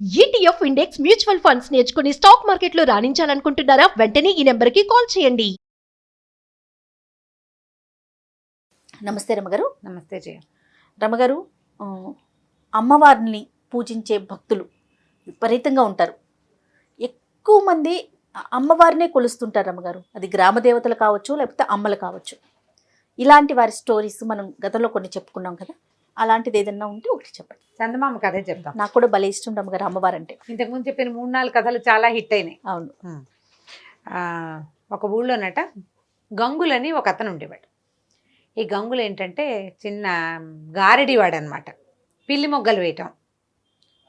ETF index mutual funds నేర్చుకుని stock మార్కెట్లో రాణించాలనుకుంటున్నారా? వెంటనే ఈ నెంబర్కి కాల్ చేయండి. నమస్తే రమగారు. నమస్తే జయ. రమగారు, అమ్మవారిని పూజించే భక్తులు విపరీతంగా ఉంటారు. ఎక్కువ మంది అమ్మవారినే కొలుస్తుంటారు రమగారు. అది గ్రామ దేవతలు కావచ్చు, లేకపోతే అమ్మలు కావచ్చు. ఇలాంటి వారి స్టోరీస్ మనం గతంలో కొన్ని చెప్పుకున్నాం కదా, అలాంటిది ఏదన్నా ఉంటే ఒకటి చెప్పండి. చందమామ కథే చెప్తాం. నాకు కూడా భలే ఇష్టం రమగారు అమ్మవారు అంటే. ఇంతకుముందు చెప్పిన 3-4 కథలు చాలా హిట్ అయినాయి. అవును. ఒక ఊళ్ళోనట గంగులని ఒక అతను ఉండేవాడు. ఈ గంగులు ఏంటంటే చిన్న గారడివాడు అనమాట. పిల్లి మొగ్గలు వేయటం,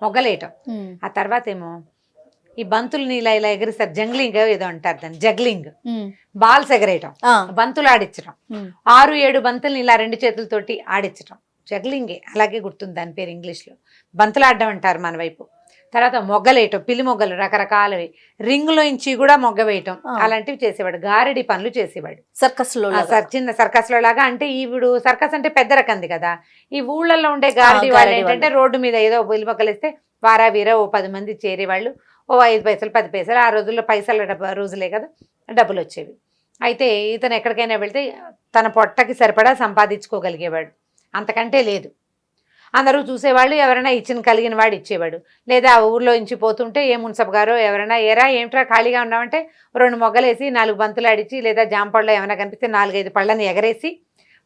మొగ్గలేయటం. ఆ తర్వాత ఏమో ఈ బంతుల్ని ఇలా ఇలా ఎగిరిస్తారు, జంగ్లింగ్ ఏదో అంటారు దాన్ని, జగ్లింగ్. బాల్స్ ఎగరేయటం, బంతులు ఆడించడం. 6-7 బంతుల్ని ఇలా 2 చేతులతోటి ఆడించడం, జగ్లింగే. అలాగే గుర్తుంది దాని పేరు ఇంగ్లీష్లో. బంతులు ఆడడం అంటారు మన వైపు. తర్వాత మొగ్గలేయటం, పిల్లి మొగ్గలు రకరకాలవి, రింగులోంచి కూడా మొగ్గ వేయటం, అలాంటివి చేసేవాడు. గారడి పనులు చేసేవాడు. సర్కస్లో చిన్న సర్కస్లో లాగా. అంటే ఈవిడు సర్కస్ అంటే పెద్ద రకంది కదా. ఈ ఊళ్ళల్లో ఉండే గారడి వాళ్ళు ఏంటంటే రోడ్డు మీద ఏదో పిల్లి మొగ్గలు ఇస్తే వారా వీరా ఓ 10 మంది చేరేవాళ్ళు. ఓ 5 పైసలు 10 పైసలు. ఆ రోజుల్లో పైసల రోజులే కదా, డబ్బులు వచ్చేవి. అయితే ఇతను ఎక్కడికైనా వెళ్తే తన పొట్టకి సరిపడా సంపాదించుకోగలిగేవాడు, అంతకంటే లేదు. అందరూ చూసేవాళ్ళు, ఎవరైనా ఇచ్చిన కలిగిన వాడు ఇచ్చేవాడు. లేదా ఊర్లో ఇంచి పోతుంటే ఏ మున్సబ్ గారో ఎవరైనా ఏరా ఏమిట్రా ఖాళీగా ఉన్నామంటే 2 మొగ్గలేసి 4 బంతులు ఆడిచి, లేదా జాంపళ్ళు ఏమైనా కనిపిస్తే 4-5 పళ్ళని ఎగరేసి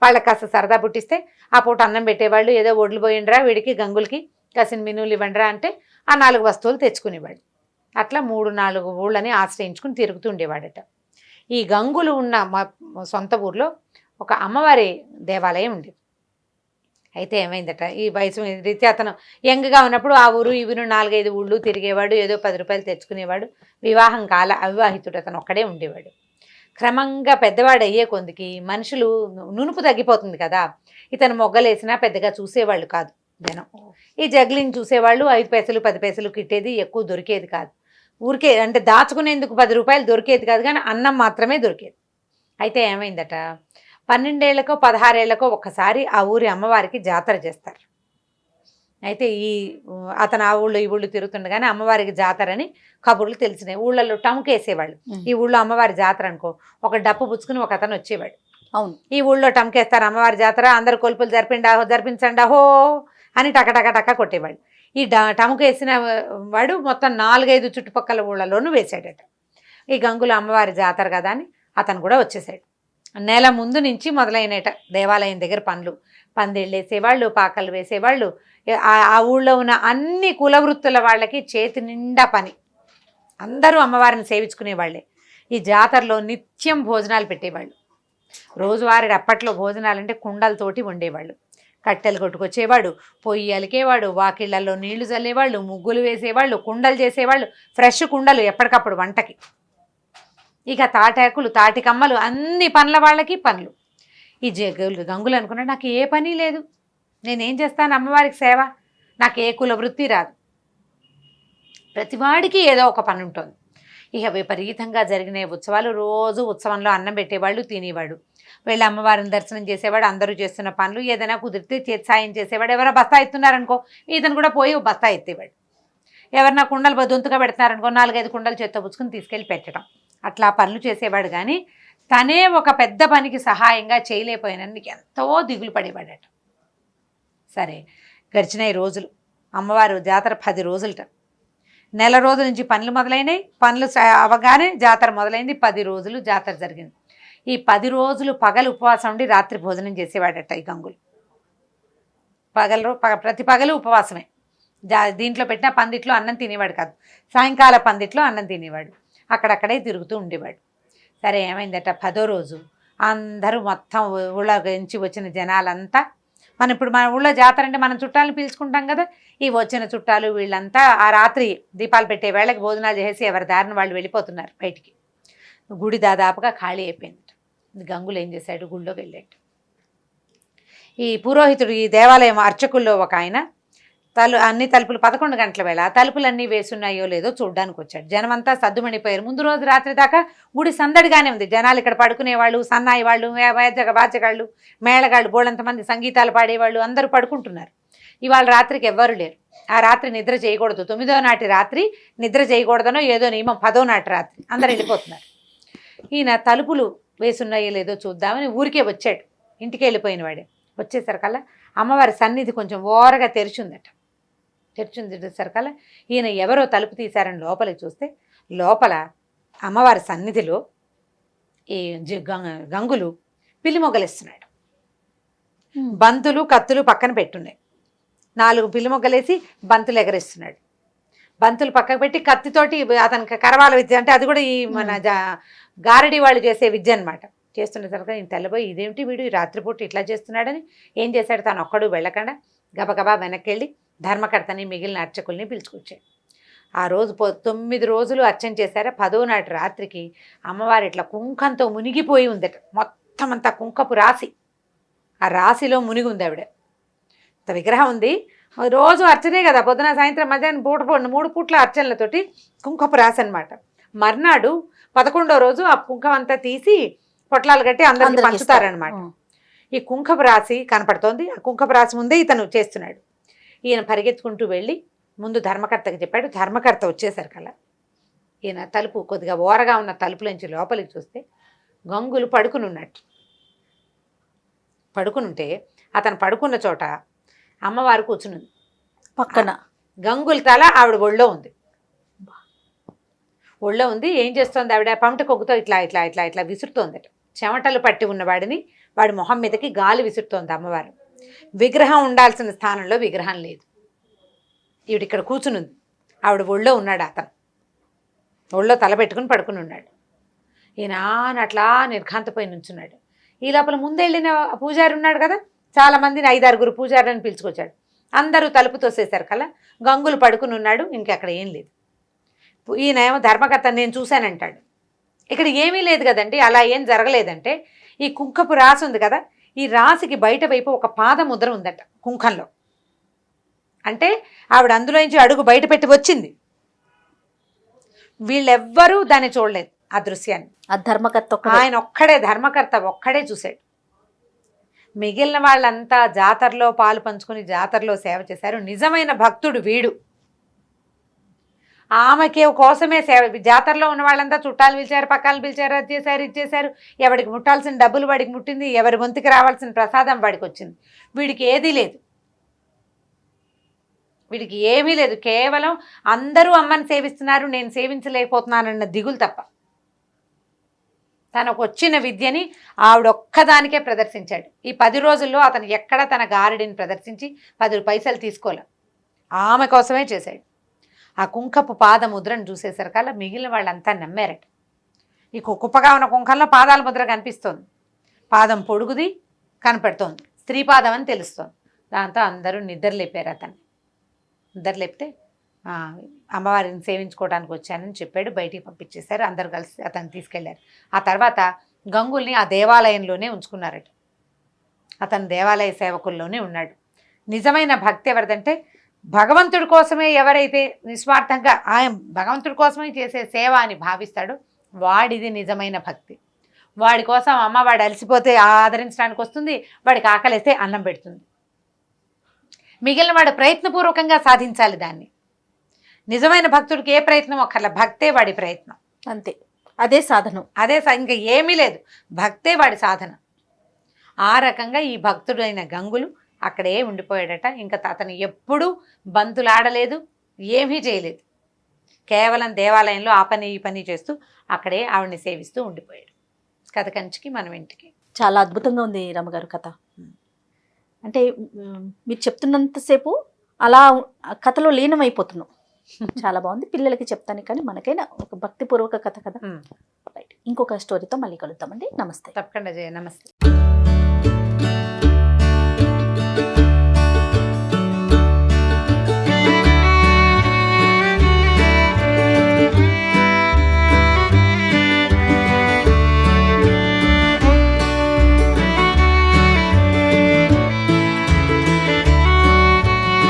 వాళ్ళకి కాస్త సరదా పుట్టిస్తే ఆ పూట అన్నం పెట్టేవాళ్ళు. ఏదో ఒడ్లు పోయిండ్రా వీడికి గంగులకి కాసిన మినువులు ఇవ్వండిరా అంటే ఆ 4 వస్తువులు తెచ్చుకునేవాడు. అట్లా 3-4 ఊళ్ళని ఆశ్రయించుకుని తిరుగుతూ ఉండేవాడట. ఈ గంగులు ఉన్న మా సొంత ఊర్లో ఒక అమ్మవారి దేవాలయం ఉండేది. అయితే ఏమైందట, ఈ వయసు రీత్యా అతను యంగ్గా ఉన్నప్పుడు ఆ ఊరు ఈ ఊరు 4-5 ఊళ్ళు తిరిగేవాడు. ఏదో 10 రూపాయలు తెచ్చుకునేవాడు. వివాహం కాల, అవివాహితుడు అతను ఒక్కడే ఉండేవాడు. క్రమంగా పెద్దవాడు అయ్యే కొందికి మనుషులు నునుపు తగ్గిపోతుంది కదా. ఇతను మొగ్గలేసినా పెద్దగా చూసేవాళ్ళు కాదు జనం. ఈ జగ్లింగ్ చూసేవాళ్ళు. 5 పైసలు 10 పైసలు కిట్టేది, ఎక్కువ దొరికేది కాదు. ఊరికే అంటే దాచుకునేందుకు 10 రూపాయలు దొరికేది కాదు, కానీ అన్నం మాత్రమే దొరికేది. అయితే ఏమైందట, 12 ఏళ్లకో 16 ఏళ్లకో ఒక్కసారి ఆ ఊరి అమ్మవారికి జాతర చేస్తారు. అయితే అతను ఆ ఊళ్ళో ఈ ఊళ్ళు తిరుగుతుండగానే అమ్మవారికి జాతర అని కబుర్లు తెలిసినాయి. ఊళ్ళల్లో టముకేసేవాళ్ళు. ఈ ఊళ్ళో అమ్మవారి జాతర అనుకో, ఒక డప్పు పుచ్చుకుని ఒక అతను వచ్చేవాడు. అవును. ఈ ఊళ్ళో టముకేస్తారు అమ్మవారి జాతర, అందరు కొలుపులు జరిపించండి అహో అని టక కొట్టేవాడు. ఈ టముకు వేసిన వాడు మొత్తం 4-5 చుట్టుపక్కల ఊళ్ళలోనూ వేసాడట. ఈ గంగుల అమ్మవారి జాతర కదా అని అతను కూడా వచ్చేసాడు. నెల ముందు నుంచి మొదలైనట దేవాలయం దగ్గర పనులు. పందిళ్ళు వేసేవాళ్ళు, పాకలు వేసేవాళ్ళు. ఆ ఊళ్ళో ఉన్న అన్ని కులవృత్తుల వాళ్ళకి చేతి నిండా పని. అందరూ అమ్మవారిని సేవించుకునేవాళ్ళే. ఈ జాతరలో నిత్యం భోజనాలు పెట్టేవాళ్ళు. రోజువారీ అప్పట్లో భోజనాలంటే కుండలతోటి వండేవాళ్ళు. కట్టెలు కొట్టుకొచ్చేవాడు, పొయ్యి అలికేవాడు, వాకిళ్లలో నీళ్లు చల్లేవాళ్ళు, ముగ్గులు వేసేవాళ్ళు, కుండలు చేసేవాళ్ళు. ఫ్రెష్ కుండలు ఎప్పటికప్పుడు వంటకి. ఇక తాటాకులు, తాటికమ్మలు, అన్ని పనుల వాళ్ళకి పనులు. ఈ గంగులు అనుకున్నాడు, నాకు ఏ పని లేదు, నేనేం చేస్తాను అమ్మవారికి సేవ, నాకు ఏ కుల వృత్తి రాదు. ప్రతివాడికి ఏదో ఒక పని ఉంటుంది. ఇక విపరీతంగా జరిగిన ఉత్సవాలు. రోజు ఉత్సవంలో అన్నం పెట్టేవాళ్ళు, తినేవాడు. వెళ్ళి అమ్మవారిని దర్శనం చేసేవాడు. అందరూ చేస్తున్న పనులు ఏదైనా కుదిరితే చేతి సాయం చేసేవాడు. ఎవరైనా బస్తా ఎత్తున్నారనుకో ఇతను కూడా పోయి బస్తా ఎత్తేవాడు. ఎవరైనా కుండలు దొంతుగా పెడుతున్నారనుకో 4-5 కుండలు చేత్తో పుచ్చుకుని తీసుకెళ్ళి పెట్టడం. అట్లా పనులు చేసేవాడు. కానీ తనే ఒక పెద్ద పనికి సహాయంగా చేయలేకపోయినందుకు ఎంతో దిగులు పడేవాడట. సరే గడిచినాయి రోజులు. అమ్మవారు జాతర 10 రోజులట. నెల రోజుల నుంచి పనులు మొదలైనవి. పనులు అవగానే జాతర మొదలైంది. 10 రోజులు జాతర జరిగింది. ఈ 10 రోజులు పగలు ఉపవాసం ఉండి రాత్రి భోజనం చేసేవాడట ఈ గంగులు. ప్రతి పగలు ఉపవాసమే. దీంట్లో పెట్టిన పందిట్లో అన్నం తినేవాడు కాదు. సాయంకాల పందిట్లో అన్నం తినేవాడు. అక్కడక్కడే తిరుగుతూ ఉండేవాడు. సరే ఏమైందట, 10వ రోజు అందరూ మొత్తం ఊళ్ళో నుంచి వచ్చిన జనాలంతా, ఇప్పుడు మన ఊళ్ళో జాతర అంటే మనం చుట్టాలను పిలుచుకుంటాం కదా, ఈ వచ్చిన చుట్టాలు వీళ్ళంతా ఆ రాత్రి దీపాలు పెట్టే వేళకి భోజనాలు చేసి ఎవరి దారిని వాళ్ళు వెళ్ళిపోతున్నారు బయటికి. గుడి దాదాపుగా ఖాళీ అయిపోయింది. గంగులు ఏం చేశాడు, గుళ్ళోకి వెళ్ళాడు. ఈ పురోహితుడు, ఈ దేవాలయం అర్చకుల్లో ఒక ఆయన అన్ని తలుపులు 11 గంటల వేళ తలుపులన్నీ వేసున్నాయో లేదో చూడడానికి వచ్చాడు. జనమంతా సద్దుమణిపోయారు. ముందు రోజు రాత్రి దాకా గుడి సందడిగానే ఉంది. జనాలు ఇక్కడ పడుకునేవాళ్ళు, సన్నాయి వాళ్ళు, వాద్యగాళ్ళు, మేళగాళ్ళు, బోళ్ళంతమంది సంగీతాలు పాడేవాళ్ళు అందరూ పడుకుంటున్నారు. ఇవాళ రాత్రికి ఎవ్వరు లేరు. ఆ రాత్రి నిద్ర చేయకూడదు, 9వ నాటి రాత్రి నిద్ర చేయకూడదనో ఏదో నియమం, 10వ నాటి రాత్రి అందరు వెళ్ళిపోతున్నారు. ఈయన తలుపులు వేసున్నాయో లేదో చూద్దామని ఊరికే వచ్చాడు. ఇంటికి వెళ్ళిపోయిన వాడే వచ్చేసరికల్లా అమ్మవారి సన్నిధి కొంచెం ఓరగా తెరిచిందట. తెరిచిందేసరికల్లా ఈయన ఎవరో తలుపు తీశారని లోపలికి చూస్తే లోపల అమ్మవారి సన్నిధిలో ఈ గంగులు పిల్లి మొగ్గలేస్తున్నాడు. బంతులు కత్తులు పక్కన పెట్టున్నాయి. 4 పిల్లి మొగ్గలేసి బంతులు ఎగరేస్తున్నాడు. బంతులు పక్కకు పెట్టి కత్తితోటి అతనికి కరవాల విద్య అంటే అది కూడా ఈ మన గారడి వాళ్ళు చేసే విద్య అనమాట. చేస్తున్న తర్వాత ఈయన తెల్లబోయి ఇదేమిటి వీడు ఈ రాత్రిపూట ఇట్లా చేస్తున్నాడని ఏం చేశాడు, తను ఒక్కడు వెళ్ళకుండా గబగబా వెనక్కి వెళ్ళి ధర్మకర్తని మిగిలిన అర్చకుల్ని పిలుచుకొచ్చాడు. ఆ రోజు 9 రోజులు అర్చన చేశారా. 10వ నాటి రాత్రికి అమ్మవారు ఇట్లా కుంకంతో మునిగిపోయి ఉందట. మొత్తం అంతా కుంకపు రాశి, ఆ రాశిలో మునిగి ఉంది ఆవిడ. విగ్రహం ఉంది, రోజు అర్చనే కదా, పొద్దున సాయంత్రం మధ్యాహ్నం 3 పూట్ల అర్చనలతోటి కుంకపు రాశి అనమాట. మర్నాడు 11వ రోజు ఆ కుంకం అంతా తీసి పొట్లాలు కట్టి అందరికీ పంచుతారనమాట. ఈ కుంకపు రాశి కనపడుతోంది. ఆ కుంకపు రాశి ముందే ఇతను చేస్తున్నాడు. ఈయన పరిగెత్తుకుంటూ వెళ్ళి ముందు ధర్మకర్తకి చెప్పాడు. ధర్మకర్త వచ్చేసరికల్లా ఈయన తలుపు కొద్దిగా ఓరగా ఉన్న తలుపులోంచి లోపలికి చూస్తే గంగులు పడుకునున్నట్టు. పడుకునుంటే అతను పడుకున్న చోట అమ్మవారు కూర్చునుంది పక్కన. గంగుల తల ఆవిడ ఒళ్ళో ఉంది. ఒళ్ళో ఉంది. ఏం చేస్తోంది ఆవిడ, పమట కొగ్గుతో ఇట్లా ఇట్లా ఇట్లా ఇట్లా విసురుతోందట. చెమటలు పట్టి ఉన్న వాడిని వాడి మొహం మీదకి గాలి విసురుతోంది అమ్మవారు. విగ్రహం ఉండాల్సిన స్థానంలో విగ్రహం లేదు. ఈవిడ ఇక్కడ కూర్చునుంది, ఆవిడ ఒళ్ళో ఉన్నాడు. అతను ఒళ్ళో తల పెట్టుకుని పడుకుని ఉన్నాడు. ఈయన అట్లా నిర్ఘాంతపోయి నుంచున్నాడు. ఈ లోపల ముందెళ్ళిన పూజారి ఉన్నాడు కదా, చాలా మందిని 5-6 పూజారులను పిలుచుకొచ్చాడు. అందరూ తలుపు తోసేశారు కల్లా గంగులు పడుకుని ఉన్నాడు. ఇంకెక్కడ ఏం లేదు. ఈయన ఏమో ధర్మకర్త నేను చూశానంటాడు. ఇక్కడ ఏమీ లేదు కదండి, అలా ఏం జరగలేదంటే ఈ కుంకపు రాసి ఉంది కదా, ఈ రాశికి బయట వైపు ఒక పాదముద్ర ఉందట కుంకంలో. అంటే ఆవిడ అందులోంచి అడుగు బయట పెట్టి వచ్చింది. వీళ్ళెవ్వరూ దాన్ని చూడలేదు ఆ దృశ్యాన్ని. ఆ ధర్మకర్త ఆయన ఒక్కడే, ధర్మకర్త ఒక్కడే చూశాడు. మిగిలిన వాళ్ళంతా జాతరలో పాలు పంచుకుని జాతరలో సేవ చేశారు. నిజమైన భక్తుడు వీడు. ఆమెకి కోసమే సేవ. జాతరలో ఉన్న వాళ్ళంతా చుట్టాలు పిలిచారు, పక్కలు పిలిచారు, అది చేశారు, ఇది చేశారు. ఎవడికి ముట్టాల్సిన డబ్బులు వాడికి ముట్టింది, ఎవరి గొంతుకి రావాల్సిన ప్రసాదం వాడికి వచ్చింది. వీడికి ఏదీ లేదు, వీడికి ఏమీ లేదు. కేవలం అందరూ అమ్మని సేవిస్తున్నారు, నేను సేవించలేకపోతున్నానన్న దిగులు తప్ప. తనకు వచ్చిన విద్యని ఆవిడొక్కదానికే ప్రదర్శించాడు. ఈ 10 రోజుల్లో అతను ఎక్కడ తన గారడిని ప్రదర్శించి 10 పైసలు తీసుకోలే. ఆమె కోసమే చేశాడు. ఆ కుంకపు పాదముద్రను చూసేసరికల్లా మిగిలిన వాళ్ళంతా నమ్మారట. ఈ కుప్పగా ఉన్న కుంకంలో పాదాల ముద్ర కనిపిస్తోంది. పాదం పొడుగుది కనపడుతోంది, స్త్రీ పాదం అని తెలుస్తోంది. దాంతో అందరూ నిద్రలేపారు. అతన్ని నిద్రలేపితే అమ్మవారిని సేవించుకోవడానికి వచ్చానని చెప్పాడు. బయటికి పంపించేశారు. అందరు కలిసి అతన్ని తీసుకెళ్లారు. ఆ తర్వాత గంగుల్ని ఆ దేవాలయంలోనే ఉంచుకున్నారట. అతను దేవాలయ సేవకుల్లోనే ఉన్నాడు. నిజమైన భక్తి ఎవరిదంటే భగవంతుడి కోసమే ఎవరైతే నిస్వార్థంగా ఆయన భగవంతుడి కోసమే చేసే సేవ అని భావిస్తాడో వాడిది నిజమైన భక్తి. వాడి కోసం అమ్మ వాడు అలసిపోతే ఆదరించడానికి వస్తుంది, వాడికి ఆకలిస్తే అన్నం పెడుతుంది. మిగిలిన వాడు ప్రయత్నపూర్వకంగా సాధించాలి దాన్ని. నిజమైన భక్తుడికి ఏ ప్రయత్నం ఒక్కర్ల, భక్తే వాడి ప్రయత్నం, అంతే. అదే సాధనం, అదే ఇంకా ఏమీ లేదు, భక్తే వాడి సాధన. ఆ రకంగా ఈ భక్తుడైన గంగులు అక్కడే ఉండిపోయాడట. ఇంకా అతను ఎప్పుడూ బంతులాడలేదు, ఏమీ చేయలేదు. కేవలం దేవాలయంలో ఆ పని ఈ పని చేస్తూ అక్కడే ఆవిడని సేవిస్తూ ఉండిపోయాడు. కథ కంచికి మనం ఇంటికి. చాలా అద్భుతంగా ఉంది రమ్మగారు కథ. అంటే మీరు చెప్తున్నంతసేపు అలా కథలో లీనమైపోతున్నాం. చాలా బాగుంది. పిల్లలకి చెప్తాను కానీ మనకైనా ఒక భక్తిపూర్వక కథ కదా. రైట్, ఇంకొక స్టోరీతో మళ్ళీ కలుద్దామండి. నమస్తే. తప్పకుండా జయ. నమస్తే.